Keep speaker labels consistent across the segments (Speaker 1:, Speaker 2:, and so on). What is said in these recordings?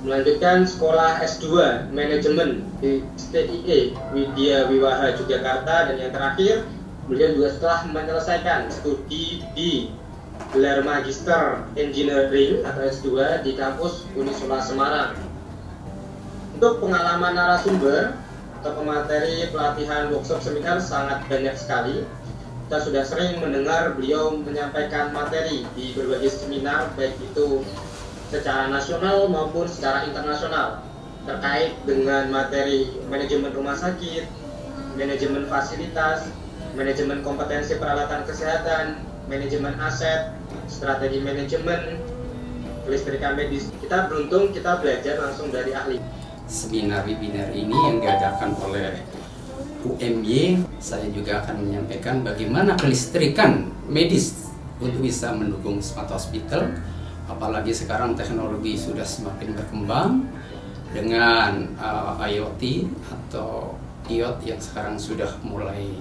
Speaker 1: melanjutkan sekolah S2 Manajemen di STIE Widya Wiwaha Yogyakarta, dan yang terakhir beliau juga setelah menyelesaikan studi di gelar Magister Engineering atau S2 di kampus Unisula Semarang. Untuk pengalaman narasumber atau pemateri pelatihan workshop seminar sangat banyak sekali. Kita sudah sering mendengar beliau menyampaikan materi di berbagai seminar, baik itu secara nasional maupun secara internasional, terkait dengan materi manajemen rumah sakit, manajemen fasilitas, manajemen kompetensi peralatan kesehatan, manajemen aset, strategi manajemen, kelistrikan medis. Kita beruntung kita belajar langsung dari ahli.
Speaker 2: Seminar webinar ini yang diadakan oleh UMY, saya juga akan menyampaikan bagaimana kelistrikan medis untuk bisa mendukung smart hospital. Apalagi sekarang teknologi sudah semakin berkembang dengan IoT atau IoT yang sekarang sudah mulai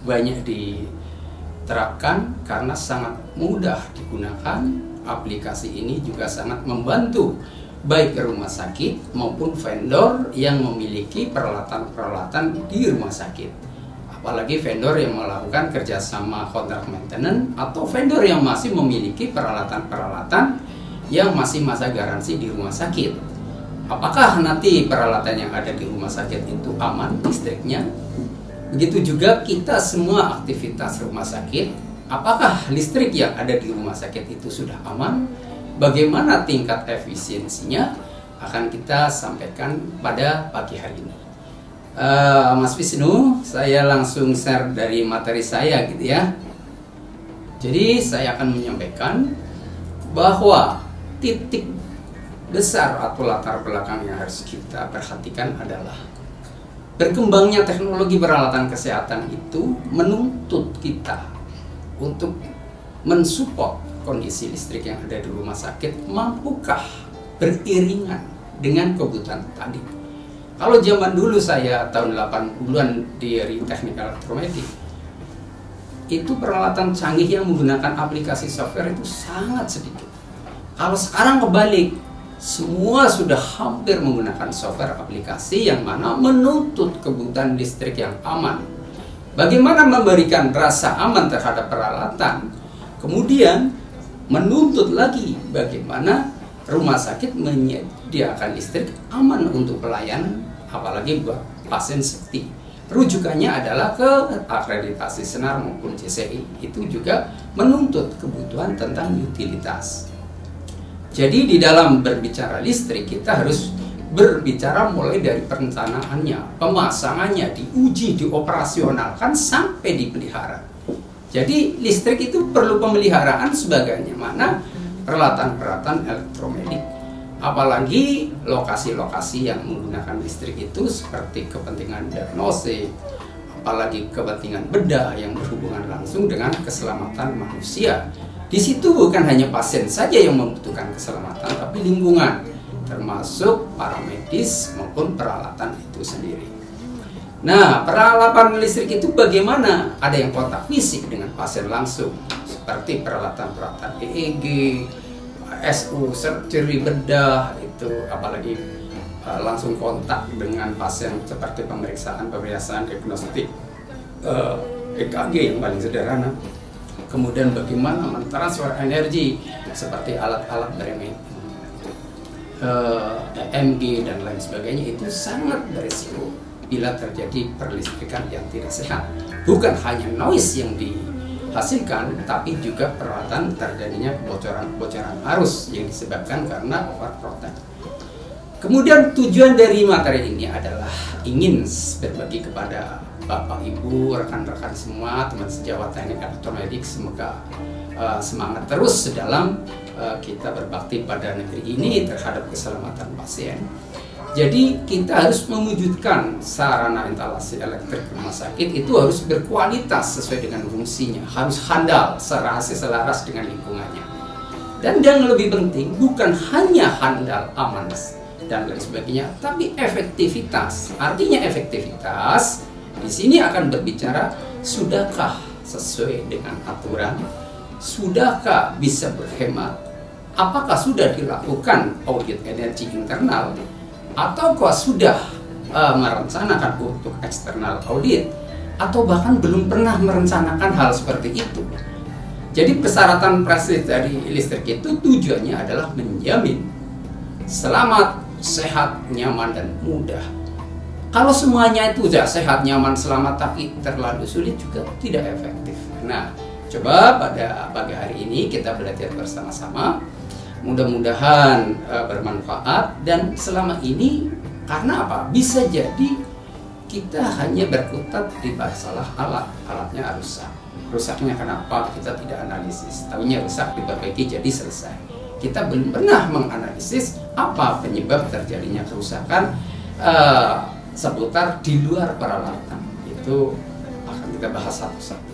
Speaker 2: banyak diterapkan karena sangat mudah digunakan. Aplikasi ini juga sangat membantu baik rumah sakit maupun vendor yang memiliki peralatan-peralatan di rumah sakit. Apalagi vendor yang melakukan kerjasama kontrak maintenance atau vendor yang masih memiliki peralatan-peralatan yang masih masa garansi di rumah sakit. Apakah nanti peralatan yang ada di rumah sakit itu aman listriknya? Begitu juga kita semua aktivitas rumah sakit, apakah listrik yang ada di rumah sakit itu sudah aman? Bagaimana tingkat efisiensinya akan kita sampaikan pada pagi hari ini. Mas Wisnu, saya langsung share dari materi saya gitu ya. Jadi saya akan menyampaikan bahwa titik besar atau latar belakang yang harus kita perhatikan adalah berkembangnya teknologi peralatan kesehatan itu menuntut kita untuk mensupport kondisi listrik yang ada di rumah sakit, mampukah beriringan dengan kebutuhan tadi. Kalau zaman dulu saya tahun 80-an di teknik elektromedik, itu peralatan canggih yang menggunakan aplikasi software itu sangat sedikit. Kalau sekarang kebalik, semua sudah hampir menggunakan software aplikasi yang mana menuntut kebutuhan listrik yang aman. Bagaimana memberikan rasa aman terhadap peralatan, kemudian menuntut lagi bagaimana rumah sakit menyediakan listrik aman untuk pelayanan, apalagi buat pasien seperti. Rujukannya adalah ke akreditasi SENAR maupun JCI, itu juga menuntut kebutuhan tentang utilitas. Jadi di dalam berbicara listrik kita harus berbicara mulai dari perencanaannya, pemasangannya, diuji, dioperasionalkan sampai dipelihara. Jadi listrik itu perlu pemeliharaan sebagaimana peralatan-peralatan elektromedik. Apalagi lokasi-lokasi yang menggunakan listrik itu seperti kepentingan diagnostik, apalagi kepentingan bedah yang berhubungan langsung dengan keselamatan manusia. Di situ bukan hanya pasien saja yang membutuhkan keselamatan, tapi lingkungan, termasuk para medis maupun peralatan itu sendiri. Nah, peralatan listrik itu bagaimana? Ada yang kontak fisik dengan pasien langsung, seperti peralatan-peralatan EEG, SU, surgery bedah, itu apalagi langsung kontak dengan pasien seperti pemeriksaan diagnostik, EKG yang paling sederhana. Kemudian bagaimana mentransfer energi seperti alat-alat EMG dan lain sebagainya, itu sangat berisiko bila terjadi perlistrikan yang tidak sehat. Bukan hanya noise yang dihasilkan, tapi juga peralatan terjadinya kebocoran arus yang disebabkan karena overprotect. Kemudian tujuan dari materi ini adalah ingin berbagi kepada Bapak, Ibu, rekan-rekan semua, teman sejawat teknik elektromedik, semoga semangat terus dalam kita berbakti pada negeri ini terhadap keselamatan pasien. Jadi kita harus mewujudkan sarana instalasi elektrik rumah sakit itu harus berkualitas sesuai dengan fungsinya, harus handal, selaras dengan lingkungannya. Dan yang lebih penting bukan hanya handal, aman dan lain sebagainya, tapi efektivitas. Artinya efektivitas di sini akan berbicara sudahkah sesuai dengan aturan, sudahkah bisa berhemat, apakah sudah dilakukan audit energi internal ataukah sudah merencanakan untuk eksternal audit, atau bahkan belum pernah merencanakan hal seperti itu. Jadi persyaratan prestis dari listrik itu tujuannya adalah menjamin selamat, sehat, nyaman, dan mudah. Kalau semuanya itu sudah sehat, nyaman, selamat, tapi terlalu sulit juga tidak efektif. Nah, coba pada pagi hari ini kita belajar bersama-sama. Mudah-mudahan bermanfaat. Dan selama ini, karena apa? Bisa jadi kita hanya berkutat di masalah alat. Alatnya rusak. Rusaknya kenapa? Kita tidak analisis. Tahunya rusak, diperbaiki, jadi selesai. Kita belum pernah menganalisis apa penyebab terjadinya kerusakan seputar di luar peralatan. Itu akan kita bahas satu-satu.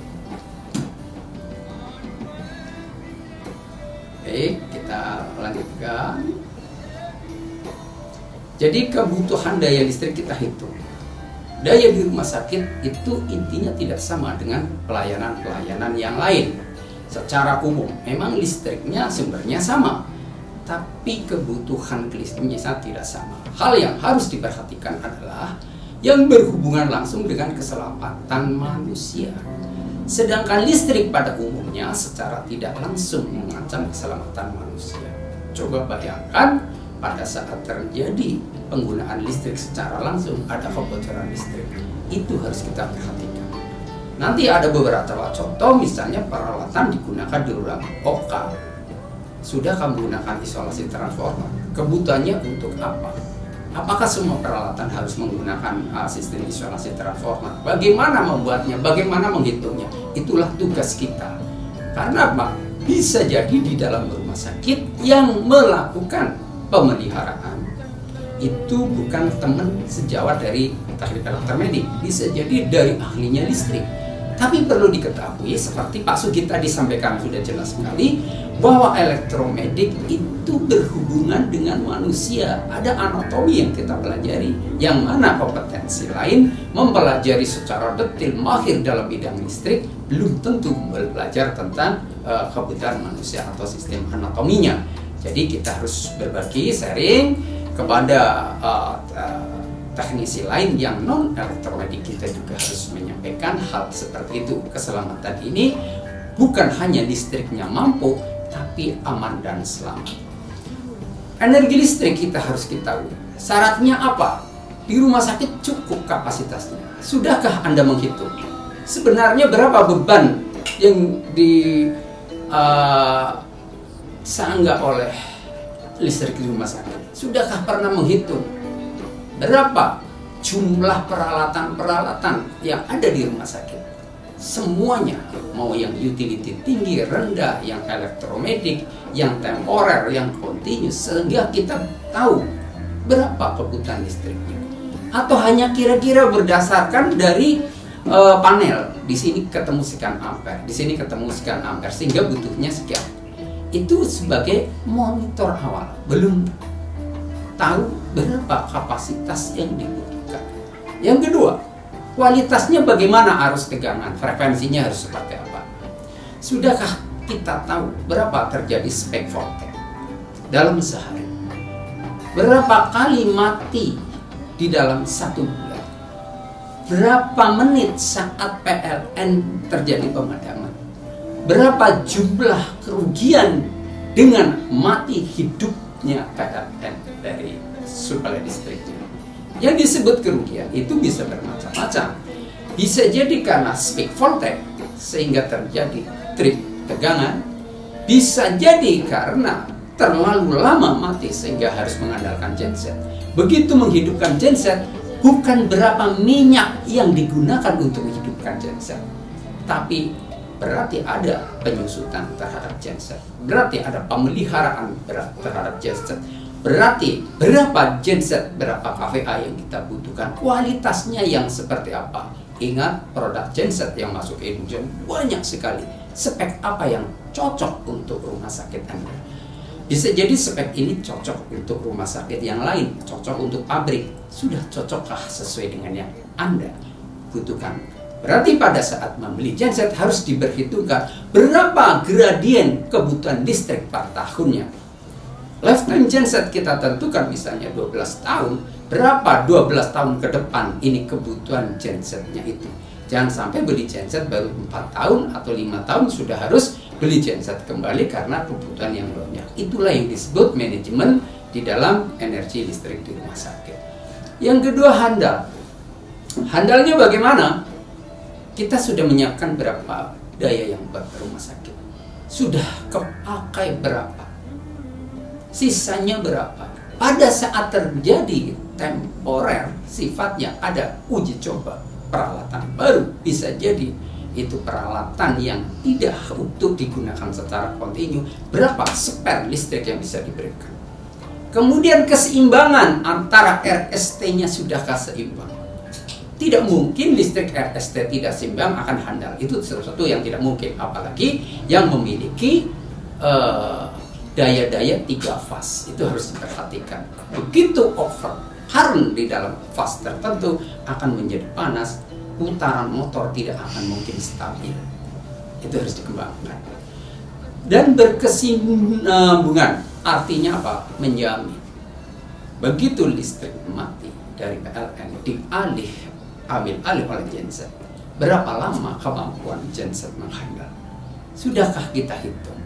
Speaker 2: Baik, kita lanjutkan. Jadi kebutuhan daya listrik kita hitung. Daya di rumah sakit itu intinya tidak sama dengan pelayanan-pelayanan yang lain. Secara umum, memang listriknya sumbernya sama, tapi kebutuhan listriknya tidak sama. Hal yang harus diperhatikan adalah yang berhubungan langsung dengan keselamatan manusia. Sedangkan listrik pada umumnya secara tidak langsung mengancam keselamatan manusia. Coba bayangkan pada saat terjadi penggunaan listrik secara langsung, ada kebocoran listrik, itu harus kita perhatikan. Nanti ada beberapa contoh, misalnya peralatan digunakan di ruang OK. Sudah kamu gunakan isolasi transformer, kebutuhannya untuk apa? Apakah semua peralatan harus menggunakan sistem isolasi transformer? Bagaimana membuatnya? Bagaimana menghitungnya? Itulah tugas kita. Karena apa? Bisa jadi di dalam rumah sakit yang melakukan pemeliharaan itu bukan teman sejawat dari teknik elektromedik, bisa jadi dari ahlinya listrik. Tapi perlu diketahui, seperti Pak Sugit tadi sampaikan sudah jelas sekali, bahwa elektromedik itu berhubungan dengan manusia. Ada anatomi yang kita pelajari, yang mana kompetensi lain mempelajari secara detail, mahir dalam bidang listrik, belum tentu belajar tentang kebutuhan manusia atau sistem anatominya. Jadi kita harus berbagi, sharing kepada teknisi lain yang non elektromedik. Kita juga harus menyampaikan hal seperti itu. Keselamatan ini bukan hanya listriknya mampu, tapi aman dan selamat. Energi listrik kita harus ketahui. Syaratnya apa? Di rumah sakit cukup kapasitasnya. Sudahkah Anda menghitung? Sebenarnya berapa beban yang disanggah oleh listrik di rumah sakit? Sudahkah pernah menghitung berapa jumlah peralatan-peralatan yang ada di rumah sakit? Semuanya, mau yang utility tinggi, rendah, yang elektromedik, yang temporer, yang continuous, sehingga kita tahu berapa kebutuhan listriknya. Atau hanya kira-kira berdasarkan dari panel, di sini ketemu sekian ampere, di sini ketemu sekian ampere, sehingga butuhnya sekian. Itu sebagai monitor awal, belum tahu berapa kapasitas yang dibutuhkan. Yang kedua, kualitasnya bagaimana, arus tegangan, frekuensinya harus seperti apa. Sudahkah kita tahu berapa terjadi spek voltage dalam sehari? Berapa kali mati di dalam satu bulan? Berapa menit saat PLN terjadi pemadaman? Berapa jumlah kerugian dengan mati hidupnya PLN dari suplai listriknya? Yang disebut kerugian itu bisa bermacam-macam. Bisa jadi karena spek voltage sehingga terjadi trip tegangan. Bisa jadi karena terlalu lama mati sehingga harus mengandalkan genset. Begitu menghidupkan genset, bukan berapa minyak yang digunakan untuk menghidupkan genset, tapi berarti ada penyusutan terhadap genset, berarti ada pemeliharaan terhadap genset, berarti berapa genset, berapa kVA yang kita butuhkan, kualitasnya yang seperti apa. Ingat, produk genset yang masuk ke Indonesia banyak sekali. Spek apa yang cocok untuk rumah sakit Anda? Bisa jadi spek ini cocok untuk rumah sakit yang lain, cocok untuk pabrik. Sudah cocokkah sesuai dengan yang Anda butuhkan? Berarti pada saat membeli genset harus diperhitungkan berapa gradien kebutuhan listrik per tahunnya. Lifetime genset kita tentukan misalnya 12 tahun. Berapa 12 tahun ke depan ini kebutuhan gensetnya itu. Jangan sampai beli genset baru 4 tahun atau 5 tahun sudah harus beli genset kembali karena kebutuhan yang banyak. Itulah yang disebut manajemen di dalam energi listrik di rumah sakit. Yang kedua, handal. Handalnya bagaimana? Kita sudah menyiapkan berapa daya yang buat rumah sakit. Sudah kepakai berapa? Sisanya berapa? Pada saat terjadi temporer sifatnya ada uji coba peralatan baru, bisa jadi itu peralatan yang tidak untuk digunakan secara kontinu, berapa spare listrik yang bisa diberikan. Kemudian keseimbangan antara RST-nya sudahkah seimbang? Tidak mungkin listrik RST tidak seimbang akan handal. Itu sesuatu yang tidak mungkin, apalagi yang memiliki daya-daya 3 fase. Itu harus diperhatikan. Begitu over current di dalam fase tertentu akan menjadi panas, putaran motor tidak akan mungkin stabil. Itu harus dikembangkan. Dan berkesinambungan artinya apa? Menjamin begitu listrik mati dari PLN ambil alih oleh genset, berapa lama kemampuan genset menghandle? Sudahkah kita hitung?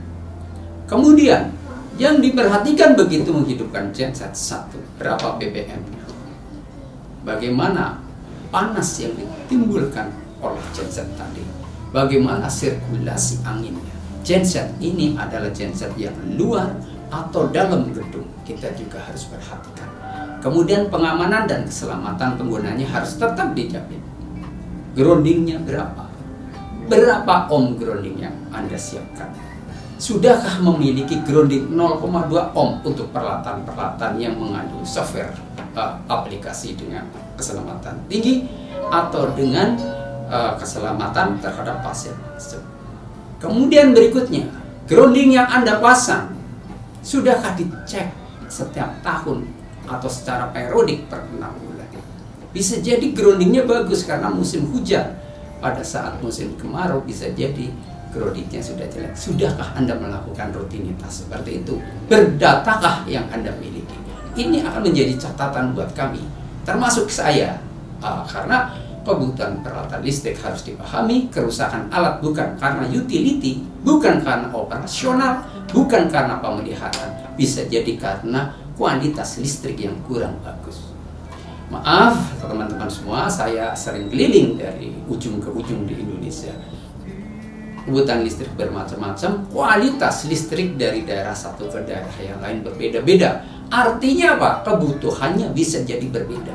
Speaker 2: Kemudian yang diperhatikan begitu menghidupkan genset, satu, berapa BBM-nya? Bagaimana panas yang ditimbulkan oleh genset tadi? Bagaimana sirkulasi anginnya? Genset ini adalah genset yang luar atau dalam gedung, kita juga harus perhatikan. Kemudian pengamanan dan keselamatan penggunanya harus tetap dijamin. Groundingnya berapa? Berapa ohm grounding yang Anda siapkan? Sudahkah memiliki grounding 0,2 ohm untuk peralatan-peralatan yang mengandung software aplikasi dengan keselamatan tinggi atau dengan keselamatan terhadap pasien? Kemudian berikutnya, grounding yang Anda pasang sudahkah dicek setiap tahun atau secara periodik per 6 bulan? Bisa jadi groundingnya bagus karena musim hujan. Pada saat musim kemarau bisa jadi groundingnya sudah jelek. Sudahkah Anda melakukan rutinitas seperti itu? Berdatakah yang Anda miliki? Ini akan menjadi catatan buat kami, termasuk saya, karena kebutuhan peralatan listrik harus dipahami. Kerusakan alat bukan karena utility, bukan karena operasional, bukan karena pemeliharaan, bisa jadi karena kualitas listrik yang kurang bagus. Maaf teman-teman semua, saya sering keliling dari ujung ke ujung di Indonesia. Kebutuhan listrik bermacam-macam, kualitas listrik dari daerah satu ke daerah yang lain berbeda-beda. Artinya apa? Kebutuhannya bisa jadi berbeda.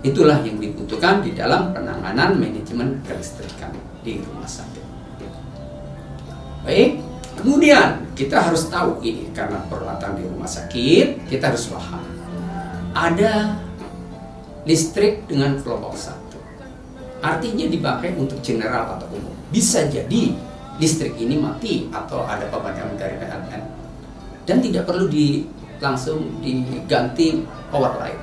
Speaker 2: Itulah yang dibutuhkan di dalam penanganan manajemen kelistrikan di rumah sakit. Baik, kemudian kita harus tahu ini, karena peralatan di rumah sakit, kita harus paham. Ada listrik dengan kelompok 1. Artinya dipakai untuk general atau umum. Bisa jadi listrik ini mati atau ada pemadaman dari PLN. Dan tidak perlu langsung diganti power line.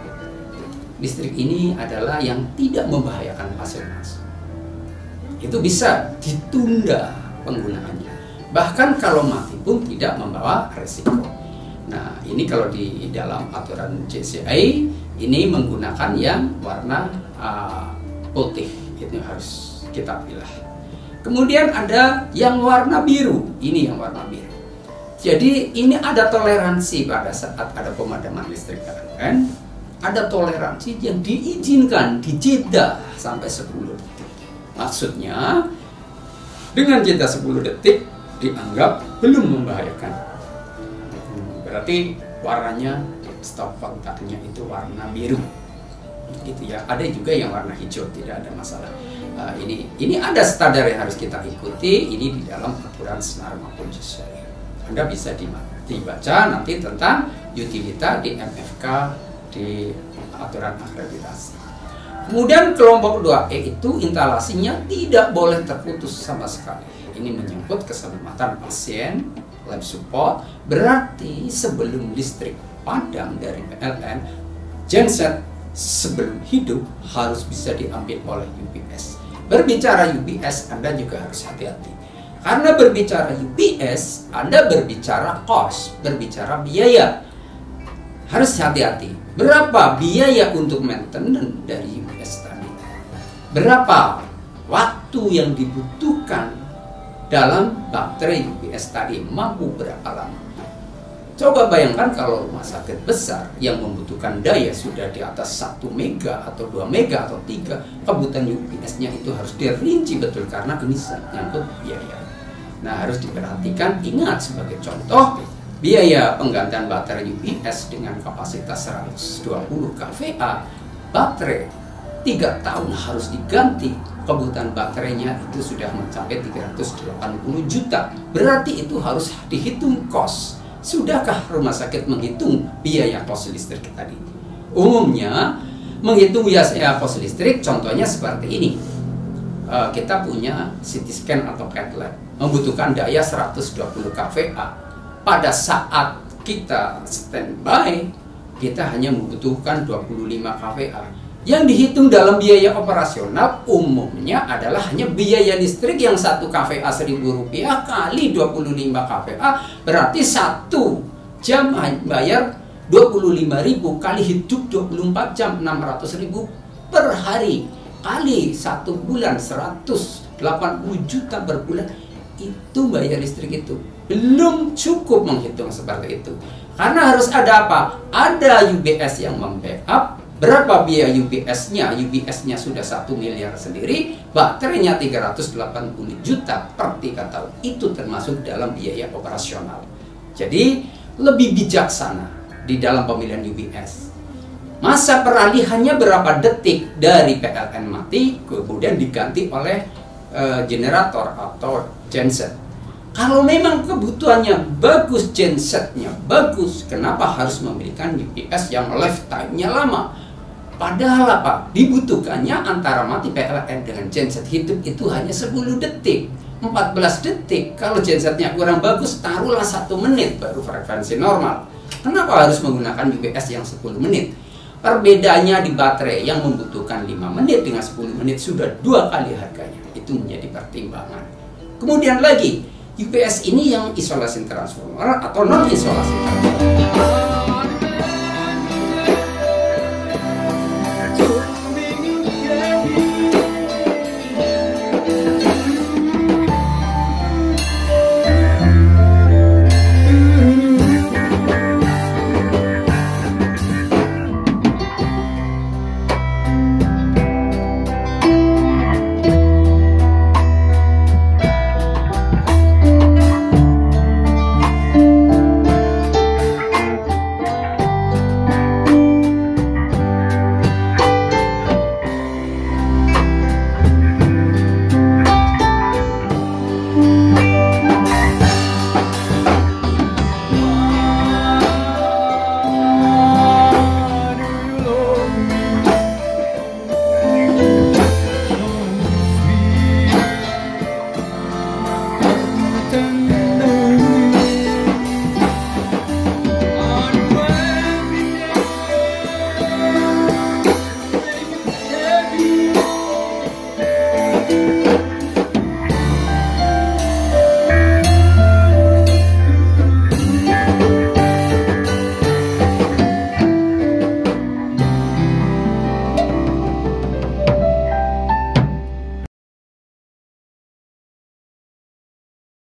Speaker 2: Listrik ini adalah yang tidak membahayakan pasien langsung. Itu bisa ditunda penggunaannya. Bahkan kalau mati pun tidak membawa resiko. Nah, ini kalau di dalam aturan JCI ini menggunakan yang warna putih. Itu harus kita pilih. Kemudian ada yang warna biru. Ini yang warna biru. Jadi ini ada toleransi pada saat ada pemadaman listrik PLN. Ada toleransi yang diizinkan di jeda sampai 10 detik. Maksudnya dengan jeda 10 detik dianggap belum membahayakan. Berarti warnanya, stop kontaknya itu warna biru. Gitu ya. Ada juga yang warna hijau, tidak ada masalah. Ini ada standar yang harus kita ikuti. Ini di dalam aturan SNAR maupun JCI. Anda bisa dibaca nanti tentang utilita di MFK di aturan akreditasi. Kemudian kelompok 2E itu instalasinya tidak boleh terputus sama sekali. Ini menyangkut keselamatan pasien, life support. Berarti sebelum listrik padam dari PLN, genset sebelum hidup harus bisa diambil oleh UPS. Berbicara UPS, Anda juga harus hati-hati. Karena berbicara UPS, Anda berbicara cost, berbicara biaya. Harus hati-hati. Berapa biaya untuk maintenance dari UPS tadi? Berapa waktu yang dibutuhkan dalam baterai UPS tadi? Mampu berapa lama? Coba bayangkan kalau rumah sakit besar yang membutuhkan daya sudah di atas 1 mega atau 2 mega atau 3, kebutuhan UPS-nya itu harus dirinci betul karena ini menyangkut biaya. Nah, harus diperhatikan. Ingat sebagai contoh, biaya penggantian baterai UPS dengan kapasitas 120 kVA, baterai 3 tahun harus diganti, kebutuhan baterainya itu sudah mencapai 380 juta. Berarti itu harus dihitung cost. Sudahkah rumah sakit menghitung biaya kos listrik tadi? Umumnya menghitung biaya kos listrik contohnya seperti ini. Kita punya CT scan atau CAT lab membutuhkan daya 120 kVA. Pada saat kita standby, kita hanya membutuhkan 25 kVA. Yang dihitung dalam biaya operasional umumnya adalah hanya biaya listrik yang 1 kVA Rp1.000 kali 25 kVA, berarti 1 jam bayar 25.000 kali hidup 24 jam 600.000 per hari kali 1 bulan 180 juta per bulan. Itu bayar listrik itu belum cukup menghitung seperti itu, karena harus ada apa? Ada UPS yang membackup. Berapa biaya UPS-nya? UPS-nya sudah 1 miliar sendiri, baterainya 380 juta per 3 tahun. Itu termasuk dalam biaya operasional. Jadi lebih bijaksana di dalam pemilihan UPS. Masa peralihannya berapa detik dari PLN mati kemudian diganti oleh generator atau genset. Kalau memang kebutuhannya bagus, gensetnya bagus, kenapa harus memberikan UPS yang lifetime-nya lama? Padahal apa? Dibutuhkannya antara mati PLN dengan genset hidup itu hanya 10 detik, 14 detik. Kalau gensetnya kurang bagus, taruhlah 1 menit baru frekuensi normal. Kenapa harus menggunakan UPS yang 10 menit? Perbedaannya di baterai yang membutuhkan 5 menit dengan 10 menit sudah 2 kali harganya. Itu menjadi pertimbangan. Kemudian lagi, UPS ini yang isolasi transformer atau non isolasi transformer.